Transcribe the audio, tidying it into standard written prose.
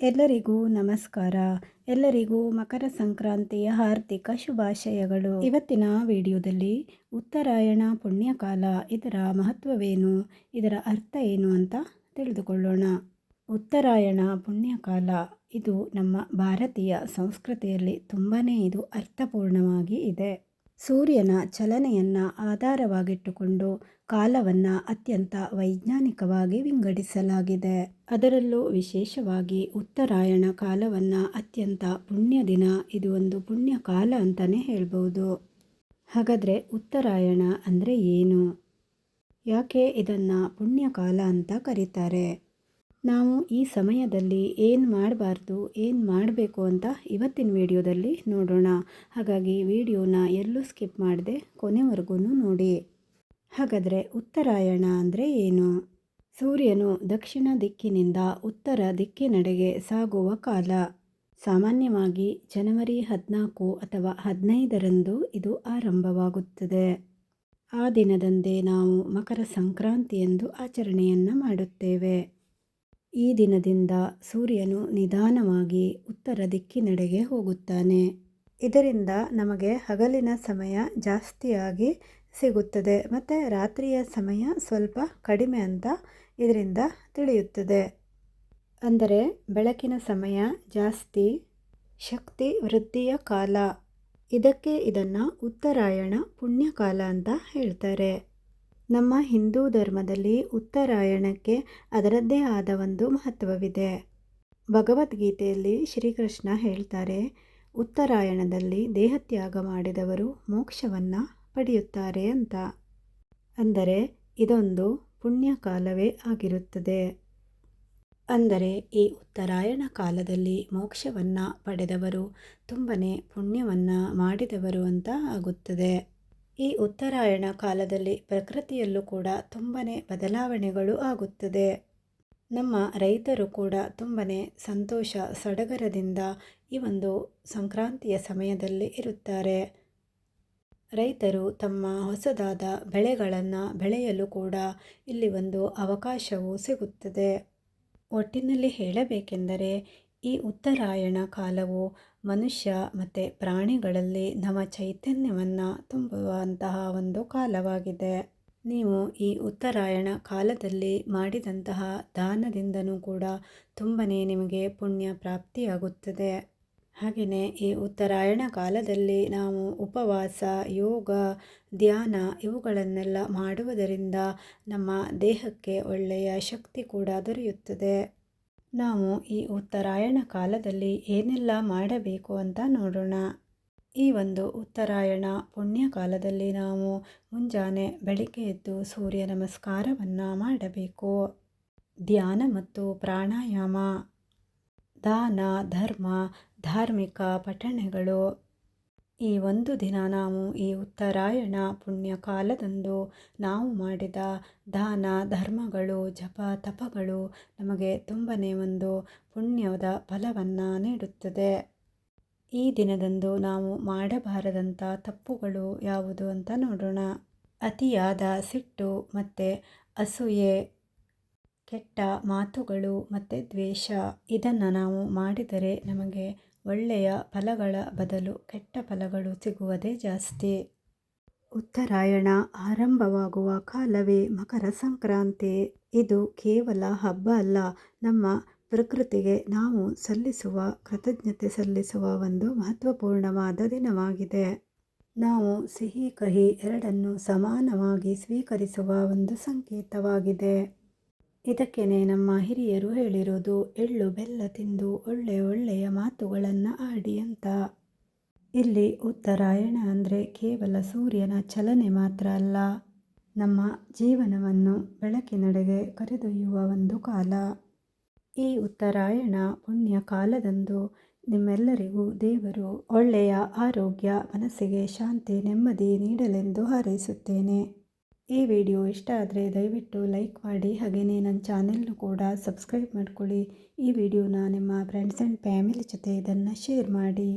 ಎಲ್ಲರಿಗೂ ನಮಸ್ಕಾರ. ಎಲ್ಲರಿಗೂ ಮಕರ ಸಂಕ್ರಾಂತಿಯ ಹಾರ್ದಿಕ ಶುಭಾಶಯಗಳು. ಇವತ್ತಿನ ವಿಡಿಯೋದಲ್ಲಿ ಉತ್ತರಾಯಣ ಪುಣ್ಯಕಾಲ, ಇದರ ಮಹತ್ವವೇನು, ಇದರ ಅರ್ಥ ಏನು ಅಂತ ತಿಳಿದುಕೊಳ್ಳೋಣ. ಉತ್ತರಾಯಣ ಪುಣ್ಯಕಾಲ ಇದು ನಮ್ಮ ಭಾರತೀಯ ಸಂಸ್ಕೃತಿಯಲ್ಲಿ ತುಂಬಾ ಇದು ಅರ್ಥಪೂರ್ಣವಾಗಿ ಇದೆ. ಸೂರ್ಯನ ಚಲನೆಯನ್ನು ಆಧಾರವಾಗಿಟ್ಟುಕೊಂಡು ಕಾಲವನ್ನು ಅತ್ಯಂತ ವೈಜ್ಞಾನಿಕವಾಗಿ ವಿಂಗಡಿಸಲಾಗಿದೆ. ಅದರಲ್ಲೂ ವಿಶೇಷವಾಗಿ ಉತ್ತರಾಯಣ ಕಾಲವನ್ನು ಅತ್ಯಂತ ಪುಣ್ಯ ದಿನ, ಇದು ಒಂದು ಪುಣ್ಯ ಕಾಲ ಅಂತಲೇ ಹೇಳ್ಬೋದು. ಹಾಗಾದರೆ ಉತ್ತರಾಯಣ ಅಂದರೆ ಏನು, ಯಾಕೆ ಇದನ್ನು ಪುಣ್ಯಕಾಲ ಅಂತ ಕರೀತಾರೆ, ನಾವು ಈ ಸಮಯದಲ್ಲಿ ಏನು ಮಾಡಬಾರ್ದು, ಏನು ಮಾಡಬೇಕು ಅಂತ ಇವತ್ತಿನ ವಿಡಿಯೋದಲ್ಲಿ ನೋಡೋಣ. ಹಾಗಾಗಿ ವಿಡಿಯೋನ ಎಲ್ಲೂ ಸ್ಕಿಪ್ ಮಾಡದೆ ಕೊನೆವರೆಗೂ ನೋಡಿ. ಹಾಗಾದರೆ ಉತ್ತರಾಯಣ ಅಂದರೆ ಏನು? ಸೂರ್ಯನು ದಕ್ಷಿಣ ದಿಕ್ಕಿನಿಂದ ಉತ್ತರ ದಿಕ್ಕಿನೆಡೆಗೆ ಸಾಗುವ ಕಾಲ. ಸಾಮಾನ್ಯವಾಗಿ ಜನವರಿ 14 ಅಥವಾ 15ರಂದು ಇದು ಆರಂಭವಾಗುತ್ತದೆ. ಆ ದಿನದಂದೇ ನಾವು ಮಕರ ಸಂಕ್ರಾಂತಿ ಎಂದು ಆಚರಣೆಯನ್ನು ಮಾಡುತ್ತೇವೆ. ಈ ದಿನದಿಂದ ಸೂರ್ಯನು ನಿಧಾನವಾಗಿ ಉತ್ತರ ದಿಕ್ಕಿನೆಡೆಗೆ ಹೋಗುತ್ತಾನೆ. ಇದರಿಂದ ನಮಗೆ ಹಗಲಿನ ಸಮಯ ಜಾಸ್ತಿಯಾಗಿ ಸಿಗುತ್ತದೆ ಮತ್ತು ರಾತ್ರಿಯ ಸಮಯ ಸ್ವಲ್ಪ ಕಡಿಮೆ ಅಂತ ಇದರಿಂದ ತಿಳಿಯುತ್ತದೆ. ಅಂದರೆ ಬೆಳಕಿನ ಸಮಯ ಜಾಸ್ತಿ, ಶಕ್ತಿ ವೃದ್ಧಿಯ ಕಾಲ. ಇದಕ್ಕೆ ಇದನ್ನು ಉತ್ತರಾಯಣ ಪುಣ್ಯಕಾಲ ಅಂತ ಹೇಳ್ತಾರೆ. ನಮ್ಮ ಹಿಂದೂ ಧರ್ಮದಲ್ಲಿ ಉತ್ತರಾಯಣಕ್ಕೆ ಅದರದ್ದೇ ಆದ ಒಂದು ಮಹತ್ವವಿದೆ. ಭಗವದ್ಗೀತೆಯಲ್ಲಿ ಶ್ರೀಕೃಷ್ಣ ಹೇಳ್ತಾರೆ, ಉತ್ತರಾಯಣದಲ್ಲಿ ದೇಹತ್ಯಾಗ ಮಾಡಿದವರು ಮೋಕ್ಷವನ್ನು ಪಡೆಯುತ್ತಾರೆ ಅಂತ. ಅಂದರೆ ಇದೊಂದು ಪುಣ್ಯಕಾಲವೇ ಆಗಿರುತ್ತದೆ. ಅಂದರೆ ಈ ಉತ್ತರಾಯಣ ಕಾಲದಲ್ಲಿ ಮೋಕ್ಷವನ್ನು ಪಡೆದವರು ತುಂಬನೇ ಪುಣ್ಯವನ್ನು ಮಾಡಿದವರು ಅಂತ ಆಗುತ್ತದೆ. ಈ ಉತ್ತರಾಯಣ ಕಾಲದಲ್ಲಿ ಪ್ರಕೃತಿಯಲ್ಲೂ ಕೂಡ ತುಂಬನೇ ಬದಲಾವಣೆಗಳು ಆಗುತ್ತದೆ. ನಮ್ಮ ರೈತರು ಕೂಡ ತುಂಬನೇ ಸಂತೋಷ ಸಡಗರದಿಂದ ಈ ಒಂದು ಸಂಕ್ರಾಂತಿಯ ಸಮಯದಲ್ಲಿ ಇರುತ್ತಾರೆ. ರೈತರು ತಮ್ಮ ಹೊಸದಾದ ಬೆಳೆಗಳನ್ನು ಬೆಳೆಯಲು ಕೂಡ ಇಲ್ಲಿ ಒಂದು ಅವಕಾಶವೂ ಸಿಗುತ್ತದೆ. ಒಟ್ಟಿನಲ್ಲಿ ಹೇಳಬೇಕೆಂದರೆ ಈ ಉತ್ತರಾಯಣ ಕಾಲವು ಮನುಷ್ಯ ಮತ್ತು ಪ್ರಾಣಿಗಳಲ್ಲಿ ನವ ಚೈತನ್ಯವನ್ನು ತುಂಬುವಂತಹ ಒಂದು ಕಾಲವಾಗಿದೆ. ನೀವು ಈ ಉತ್ತರಾಯಣ ಕಾಲದಲ್ಲಿ ಮಾಡಿದಂತಹ ದಾನದಿಂದನೂ ಕೂಡ ತುಂಬನೇ ನಿಮಗೆ ಪುಣ್ಯ ಪ್ರಾಪ್ತಿಯಾಗುತ್ತದೆ. ಹಾಗೆಯೇ ಈ ಉತ್ತರಾಯಣ ಕಾಲದಲ್ಲಿ ನಾವು ಉಪವಾಸ, ಯೋಗ, ಧ್ಯಾನ ಇವುಗಳನ್ನೆಲ್ಲ ಮಾಡುವುದರಿಂದ ನಮ್ಮ ದೇಹಕ್ಕೆ ಒಳ್ಳೆಯ ಶಕ್ತಿ ಕೂಡ ದೊರೆಯುತ್ತದೆ. ನಾವು ಈ ಉತ್ತರಾಯಣ ಕಾಲದಲ್ಲಿ ಏನೆಲ್ಲ ಮಾಡಬೇಕು ಅಂತ ನೋಡೋಣ. ಈ ಒಂದು ಉತ್ತರಾಯಣ ಪುಣ್ಯ ಕಾಲದಲ್ಲಿ ನಾವು ಮುಂಜಾನೆ ಬೆಳಿಗ್ಗೆ ಎದ್ದು ಸೂರ್ಯ ನಮಸ್ಕಾರವನ್ನು ಮಾಡಬೇಕು. ಧ್ಯಾನ ಮತ್ತು ಪ್ರಾಣಾಯಾಮ, ದಾನ, ಧರ್ಮ, ಧಾರ್ಮಿಕ ಪಠಣೆಗಳು. ಈ ಒಂದು ದಿನ ನಾವು ಈ ಉತ್ತರಾಯಣ ಪುಣ್ಯ ಕಾಲದಂದು ನಾವು ಮಾಡಿದ ದಾನ ಧರ್ಮಗಳು, ಜಪ ತಪಗಳು ನಮಗೆ ತುಂಬನೇ ಒಂದು ಪುಣ್ಯದ ಫಲವನ್ನು ನೀಡುತ್ತದೆ. ಈ ದಿನದಂದು ನಾವು ಮಾಡಬಾರದಂಥ ತಪ್ಪುಗಳು ಯಾವುದು ಅಂತ ನೋಡೋಣ. ಅತಿಯಾದ ಸಿಟ್ಟು ಮತ್ತು ಅಸೂಯೆ, ಕೆಟ್ಟ ಮಾತುಗಳು ಮತ್ತು ದ್ವೇಷ, ಇದನ್ನು ನಾವು ಮಾಡಿದರೆ ನಮಗೆ ಒಳ್ಳೆಯ ಫಲಗಳ ಬದಲು ಕೆಟ್ಟ ಫಲಗಳು ಸಿಗುವುದೇ ಜಾಸ್ತಿ. ಉತ್ತರಾಯಣ ಆರಂಭವಾಗುವ ಕಾಲವೇ ಮಕರ ಸಂಕ್ರಾಂತಿ. ಇದು ಕೇವಲ ಹಬ್ಬ ಅಲ್ಲ, ನಮ್ಮ ಪ್ರಕೃತಿಗೆ ನಾವು ಸಲ್ಲಿಸುವ ಕೃತಜ್ಞತೆ ಸಲ್ಲಿಸುವ ಒಂದು ಮಹತ್ವಪೂರ್ಣವಾದ ದಿನವಾಗಿದೆ. ನಾವು ಸಿಹಿ ಕಹಿ ಎರಡನ್ನೂ ಸಮಾನವಾಗಿ ಸ್ವೀಕರಿಸುವ ಒಂದು ಸಂಕೇತವಾಗಿದೆ. ಇದಕ್ಕೇನೆ ನಮ್ಮ ಹಿರಿಯರು ಹೇಳಿರೋದು, ಎಳ್ಳು ಬೆಲ್ಲ ತಿಂದು ಒಳ್ಳೆಯ ಮಾತುಗಳನ್ನು ಆಡಿ ಅಂತ. ಇಲ್ಲಿ ಉತ್ತರಾಯಣ ಅಂದರೆ ಕೇವಲ ಸೂರ್ಯನ ಚಲನೆ ಮಾತ್ರ ಅಲ್ಲ, ನಮ್ಮ ಜೀವನವನ್ನು ಬೆಳಕಿನೆಡೆಗೆ ಕರೆದೊಯ್ಯುವ ಒಂದು ಕಾಲ. ಈ ಉತ್ತರಾಯಣ ಪುಣ್ಯ ಕಾಲದಂದು ನಿಮ್ಮೆಲ್ಲರಿಗೂ ದೇವರು ಒಳ್ಳೆಯ ಆರೋಗ್ಯ, ಮನಸ್ಸಿಗೆ ಶಾಂತಿ, ನೆಮ್ಮದಿ ನೀಡಲೆಂದು ಹಾರೈಸುತ್ತೇನೆ. ಈ ವಿಡಿಯೋ ಇಷ್ಟ ಆದರೆ ದಯವಿಟ್ಟು ಲೈಕ್ ಮಾಡಿ, ಹಾಗೆಯೇ ನನ್ನ ಚಾನೆಲ್ನು ಕೂಡ ಸಬ್ಸ್ಕ್ರೈಬ್ ಮಾಡ್ಕೊಳ್ಳಿ. ಈ ವಿಡಿಯೋನ ನಿಮ್ಮ ಫ್ರೆಂಡ್ಸ್ ಆ್ಯಂಡ್ ಫ್ಯಾಮಿಲಿ ಜೊತೆ ಇದನ್ನು ಶೇರ್ ಮಾಡಿ.